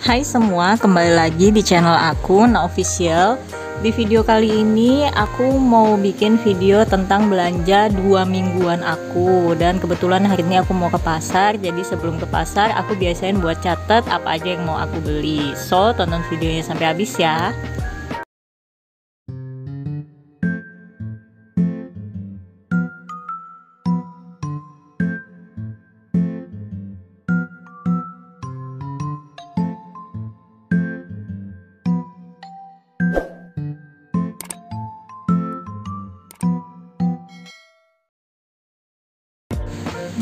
Hai semua, kembali lagi di channel aku, Na Official. Di video kali ini aku mau bikin video tentang belanja 2 mingguan aku. Dan kebetulan hari ini aku mau ke pasar. Jadi sebelum ke pasar aku biasain buat catat apa aja yang mau aku beli. So tonton videonya sampai habis ya.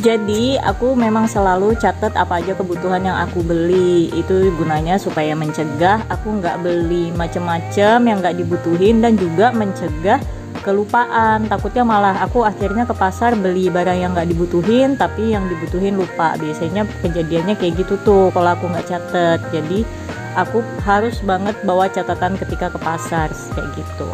Jadi aku memang selalu catat apa aja kebutuhan yang aku beli. Itu gunanya supaya mencegah aku nggak beli macem-macem yang nggak dibutuhin, dan juga mencegah kelupaan. Takutnya malah aku akhirnya ke pasar beli barang yang nggak dibutuhin, tapi yang dibutuhin lupa. Biasanya kejadiannya kayak gitu tuh kalau aku nggak catet. Jadi aku harus banget bawa catatan ketika ke pasar kayak gitu.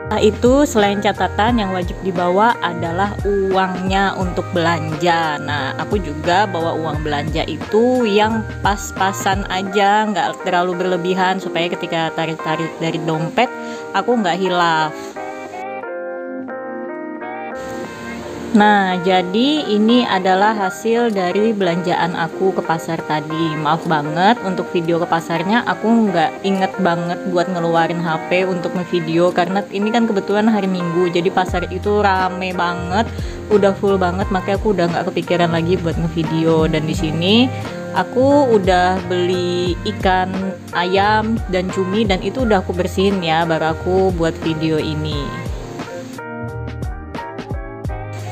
Nah, itu selain catatan yang wajib dibawa adalah uangnya untuk belanja. Nah, aku juga bawa uang belanja itu yang pas-pasan aja, nggak terlalu berlebihan, supaya ketika tarik-tarik dari dompet aku nggak hilaf. Nah, jadi ini adalah hasil dari belanjaan aku ke pasar tadi. Maaf banget untuk video ke pasarnya aku nggak inget banget buat ngeluarin HP untuk ngevideo, karena ini kan kebetulan hari Minggu, jadi pasar itu rame banget, udah full banget, makanya aku udah nggak kepikiran lagi buat ngevideo. Dan di sini aku udah beli ikan, ayam, dan cumi, dan itu udah aku bersihin ya, baru aku buat video ini.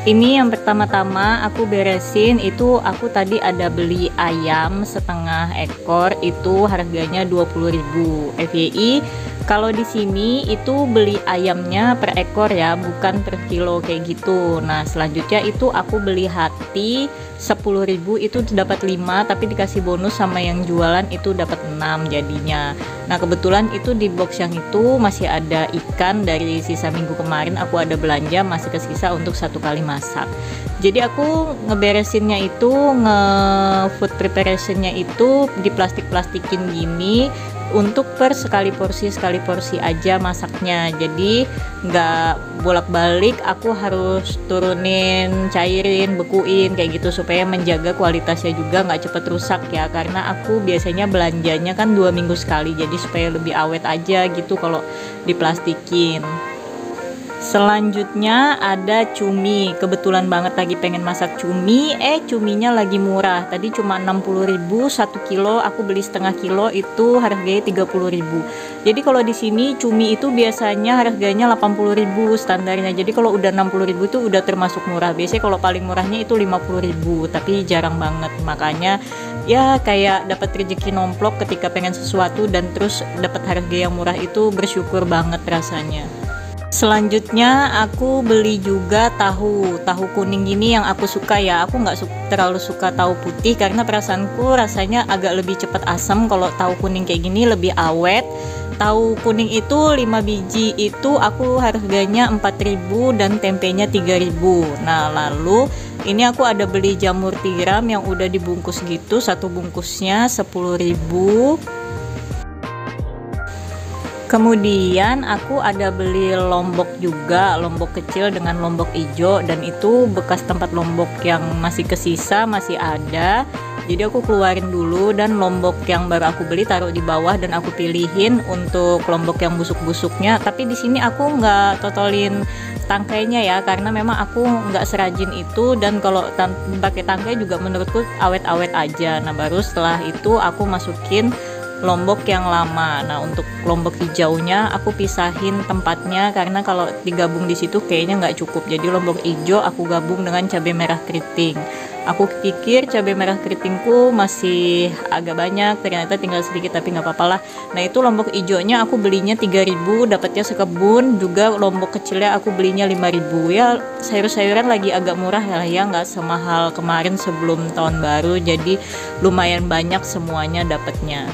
Ini yang pertama-tama aku beresin, itu aku tadi ada beli ayam setengah ekor, itu harganya 20.000 FYI. Kalau di sini itu beli ayamnya per ekor ya, bukan per kilo kayak gitu. Nah, selanjutnya itu aku beli hati 10.000, itu dapat 5, tapi dikasih bonus sama yang jualan itu dapat 6 jadinya. Nah, kebetulan itu di box yang itu masih ada ikan dari sisa minggu kemarin, aku ada belanja, masih kesisa untuk 1 kali masak. Jadi aku ngeberesinnya itu, food preparationnya itu di plastik-plastikin gini, untuk per sekali porsi aja masaknya. Jadi nggak bolak-balik, aku harus turunin, cairin, bekuin kayak gitu supaya menjaga kualitasnya juga nggak cepet rusak ya, karena aku biasanya belanjanya kan 2 minggu sekali, jadi supaya lebih awet aja gitu kalau diplastikin. Selanjutnya ada cumi. Kebetulan banget lagi pengen masak cumi, cuminya lagi murah. Tadi cuma 60.000 1 kilo, aku beli setengah kilo itu harganya 30.000. Jadi kalau di sini cumi itu biasanya harganya 80.000 standarnya. Jadi kalau udah 60.000 itu udah termasuk murah. Biasanya kalau paling murahnya itu 50.000, tapi jarang banget. Makanya ya kayak dapat rezeki nomplok ketika pengen sesuatu dan terus dapat harga yang murah, itu bersyukur banget rasanya. Selanjutnya aku beli juga tahu kuning ini yang aku suka ya. Aku nggak terlalu suka tahu putih karena perasaanku rasanya agak lebih cepat asam. Kalau tahu kuning kayak gini lebih awet. Tahu kuning itu 5 biji itu aku harganya 4.000 dan tempenya 3.000. Nah, lalu ini aku ada beli jamur tiram yang udah dibungkus gitu, satu bungkusnya 10.000. Kemudian aku ada beli lombok juga, lombok kecil dengan lombok hijau, dan itu bekas tempat lombok yang masih kesisa masih ada. Jadi aku keluarin dulu, dan lombok yang baru aku beli taruh di bawah, dan aku pilihin untuk lombok yang busuk-busuknya. Tapi di sini aku nggak totolin tangkainya ya, karena memang aku nggak serajin itu, dan kalau pakai tangkai juga menurutku awet-awet aja. Nah, baru setelah itu aku masukin lombok yang lama. Nah, untuk lombok hijaunya aku pisahin tempatnya, karena kalau digabung di situ kayaknya nggak cukup. Jadi lombok hijau aku gabung dengan cabai merah keriting. Aku pikir cabai merah keritingku masih agak banyak, ternyata tinggal sedikit, tapi nggak apa-apa lah. Nah, itu lombok hijaunya aku belinya 3.000, dapatnya sekebun. Juga lombok kecilnya aku belinya 5.000. Ya, sayur-sayuran lagi agak murah ya, nggak semahal kemarin sebelum tahun baru, jadi lumayan banyak semuanya dapatnya.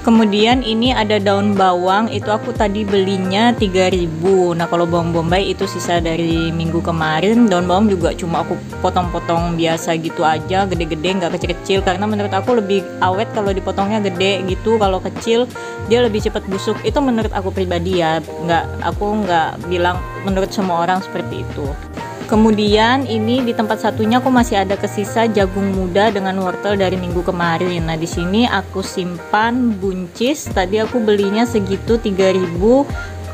Kemudian ini ada daun bawang, itu aku tadi belinya 3.000. Nah kalau bawang bombay itu sisa dari minggu kemarin. Daun bawang juga cuma aku potong-potong biasa gitu aja, gede-gede, nggak kecil-kecil, karena menurut aku lebih awet kalau dipotongnya gede gitu. Kalau kecil dia lebih cepat busuk, itu menurut aku pribadi ya, aku nggak bilang menurut semua orang seperti itu. Kemudian ini di tempat satunya aku masih ada kesisa jagung muda dengan wortel dari minggu kemarin. Nah di sini aku simpan buncis. Tadi aku belinya segitu 3.000.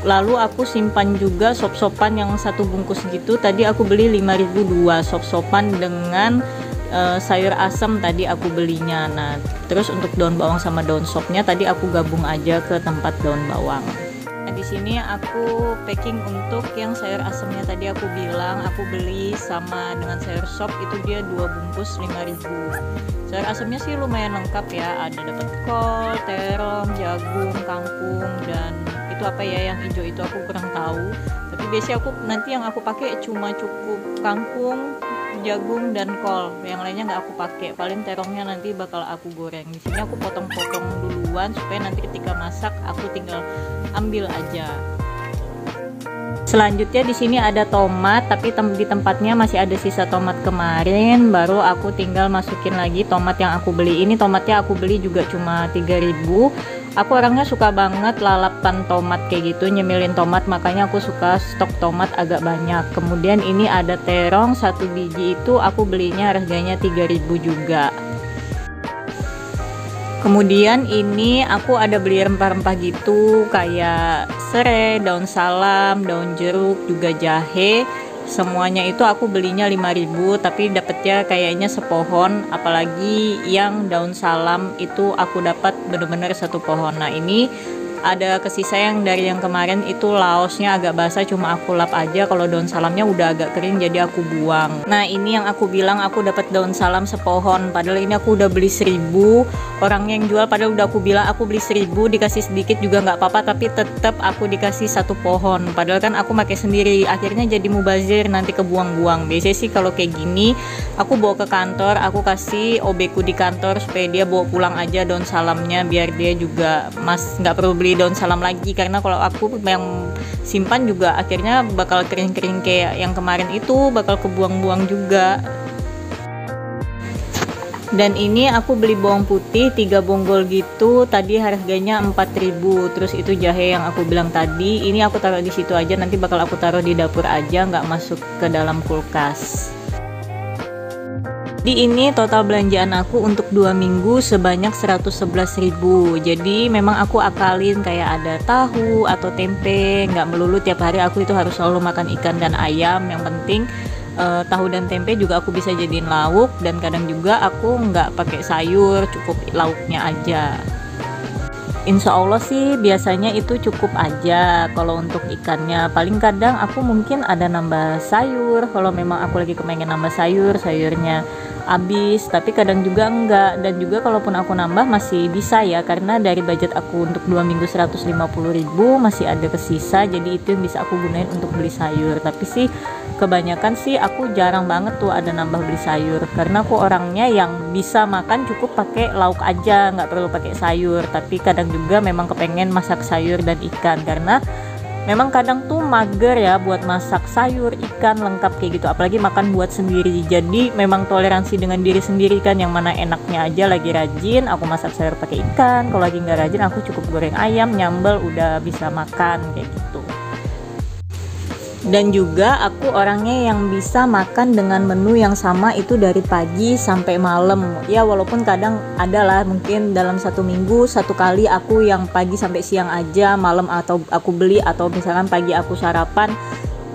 Lalu aku simpan juga sop-sopan yang satu bungkus gitu. Tadi aku beli 5.000 dua sop-sopan dengan sayur asam tadi aku belinya. Nah terus untuk daun bawang sama daun sopnya tadi aku gabung aja ke tempat daun bawang. Di sini aku packing untuk yang sayur asamnya tadi aku bilang aku beli sama dengan sayur sop itu dia 2 bungkus 5.000. Sayur asamnya sih lumayan lengkap ya, ada dapat kol, terong, jagung, kangkung, dan itu apa ya yang hijau itu aku kurang tahu. Tapi biasanya aku nanti yang aku pakai cuma cukup kangkung, jagung dan kol, yang lainnya nggak aku pakai. Paling terongnya nanti bakal aku goreng. Di sini aku potong-potong duluan supaya nanti ketika masak aku tinggal ambil aja. Selanjutnya di sini ada tomat, tapi di tempatnya masih ada sisa tomat kemarin, baru aku tinggal masukin lagi tomat yang aku beli. Ini tomatnya aku beli juga cuma 3.000. Aku orangnya suka banget lalapan tomat kayak gitu, nyemilin tomat, makanya aku suka stok tomat agak banyak. Kemudian ini ada terong, 1 biji itu aku belinya harganya 3.000 juga. Kemudian ini aku ada beli rempah-rempah gitu kayak serai, daun salam, daun jeruk, juga jahe. Semuanya itu aku belinya 5.000, tapi dapetnya kayaknya sepohon. Apalagi yang daun salam itu aku dapat bener-bener 1 pohon. Nah ini ada kesisa yang dari yang kemarin itu laosnya agak basah, cuma aku lap aja. Kalau daun salamnya udah agak kering jadi aku buang. Nah ini yang aku bilang aku dapat daun salam sepohon, padahal ini aku udah beli 1.000. Orang yang jual padahal udah aku bilang aku beli 1.000, dikasih sedikit juga nggak apa-apa, tapi tetap aku dikasih 1 pohon. Padahal kan aku pakai sendiri, akhirnya jadi mubazir, nanti kebuang-buang. Biasanya sih kalau kayak gini aku bawa ke kantor, aku kasih OB-ku di kantor supaya dia bawa pulang aja daun salamnya, biar dia juga nggak perlu beli daun salam lagi. Karena kalau aku yang simpan juga akhirnya bakal kering-kering kayak yang kemarin itu, bakal kebuang-buang juga. Dan ini aku beli bawang putih 3 bonggol gitu, tadi harganya 4.000. Terus itu jahe yang aku bilang tadi, ini aku taruh di situ aja, nanti bakal aku taruh di dapur aja, nggak masuk ke dalam kulkas. Di ini total belanjaan aku untuk 2 minggu sebanyak 111.000. Jadi memang aku akalin kayak ada tahu atau tempe, nggak melulu tiap hari aku itu harus selalu makan ikan dan ayam. Yang penting tahu dan tempe juga aku bisa jadiin lauk, dan kadang juga aku nggak pakai sayur, cukup lauknya aja. Insya Allah sih biasanya itu cukup aja. Kalau untuk ikannya paling kadang aku mungkin ada nambah sayur, kalau memang aku lagi kepengen nambah sayur, sayurnya habis, tapi kadang juga enggak. Dan juga kalaupun aku nambah masih bisa ya, karena dari budget aku untuk 2 minggu 150.000 masih ada kesisa, jadi itu yang bisa aku gunain untuk beli sayur. Tapi sih kebanyakan sih aku jarang banget tuh ada nambah beli sayur, karena aku orangnya yang bisa makan cukup pakai lauk aja, nggak perlu pakai sayur. Tapi kadang juga memang kepengen masak sayur dan ikan, karena memang kadang tuh mager ya buat masak sayur, ikan lengkap kayak gitu, apalagi makan buat sendiri. Jadi memang toleransi dengan diri sendiri kan, yang mana enaknya aja. Lagi rajin aku masak sayur pakai ikan, kalau lagi nggak rajin aku cukup goreng ayam, nyambel, udah bisa makan kayak gitu. Dan juga aku orangnya yang bisa makan dengan menu yang sama itu dari pagi sampai malam ya, walaupun kadang adalah mungkin dalam 1 minggu 1 kali aku yang pagi sampai siang aja, malam atau aku beli, atau misalkan pagi aku sarapan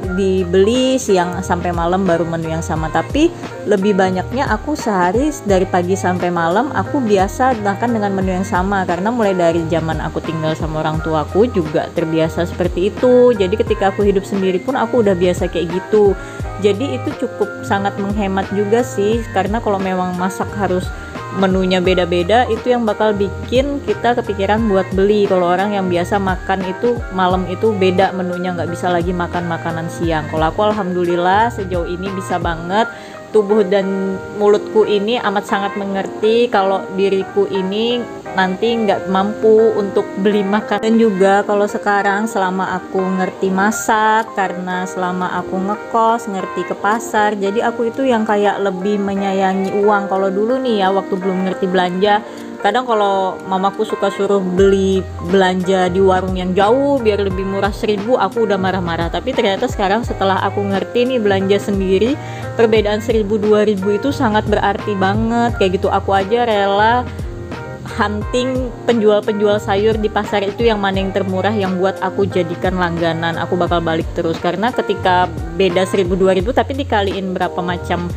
dibeli, siang sampai malam baru menu yang sama. Tapi lebih banyaknya aku sehari dari pagi sampai malam aku biasa makan dengan menu yang sama, karena mulai dari zaman aku tinggal sama orang tuaku juga terbiasa seperti itu. Jadi ketika aku hidup sendiri pun aku udah biasa kayak gitu. Jadi itu cukup sangat menghemat juga sih, karena kalau memang masak harus menunya beda-beda, itu yang bakal bikin kita kepikiran buat beli. Kalau orang yang biasa makan itu malam itu beda menunya, nggak bisa lagi makan makanan siang. Kalau aku alhamdulillah sejauh ini bisa banget. Tubuh dan mulutku ini amat sangat mengerti kalau diriku ini nanti nggak mampu untuk beli makan. Dan juga kalau sekarang selama aku ngerti masak, karena selama aku ngekos, ngerti ke pasar, jadi aku itu yang kayak lebih menyayangi uang. Kalau dulu nih ya, waktu belum ngerti belanja, kadang kalau mamaku suka suruh beli belanja di warung yang jauh biar lebih murah 1.000, aku udah marah-marah. Tapi ternyata sekarang setelah aku ngerti nih belanja sendiri, perbedaan 1.000 2.000 itu sangat berarti banget. Kayak gitu aku aja rela hunting penjual-penjual sayur di pasar itu yang mana yang termurah, yang buat aku jadikan langganan. Aku bakal balik terus, karena ketika beda 1.000 2.000 tapi dikaliin berapa macam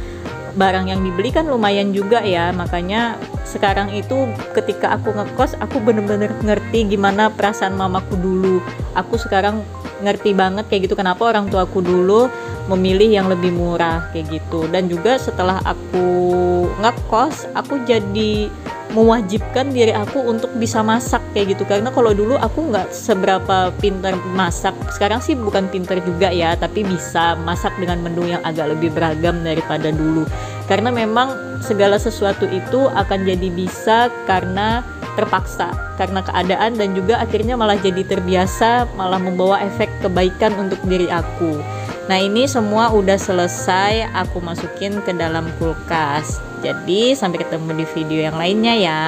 barang yang dibeli kan lumayan juga ya. Makanya sekarang itu ketika aku ngekos, aku bener-bener ngerti gimana perasaan mamaku dulu. Aku sekarang ngerti banget kayak gitu kenapa orang tua aku dulu memilih yang lebih murah kayak gitu. Dan juga setelah aku ngekos, aku jadi mewajibkan diri aku untuk bisa masak kayak gitu. Karena kalau dulu aku nggak seberapa pintar masak, sekarang sih bukan pintar juga ya, tapi bisa masak dengan menu yang agak lebih beragam daripada dulu. Karena memang segala sesuatu itu akan jadi bisa karena terpaksa, karena keadaan, dan juga akhirnya malah jadi terbiasa, malah membawa efek kebaikan untuk diri aku. Nah ini semua udah selesai aku masukin ke dalam kulkas. Jadi sampai ketemu di video yang lainnya ya.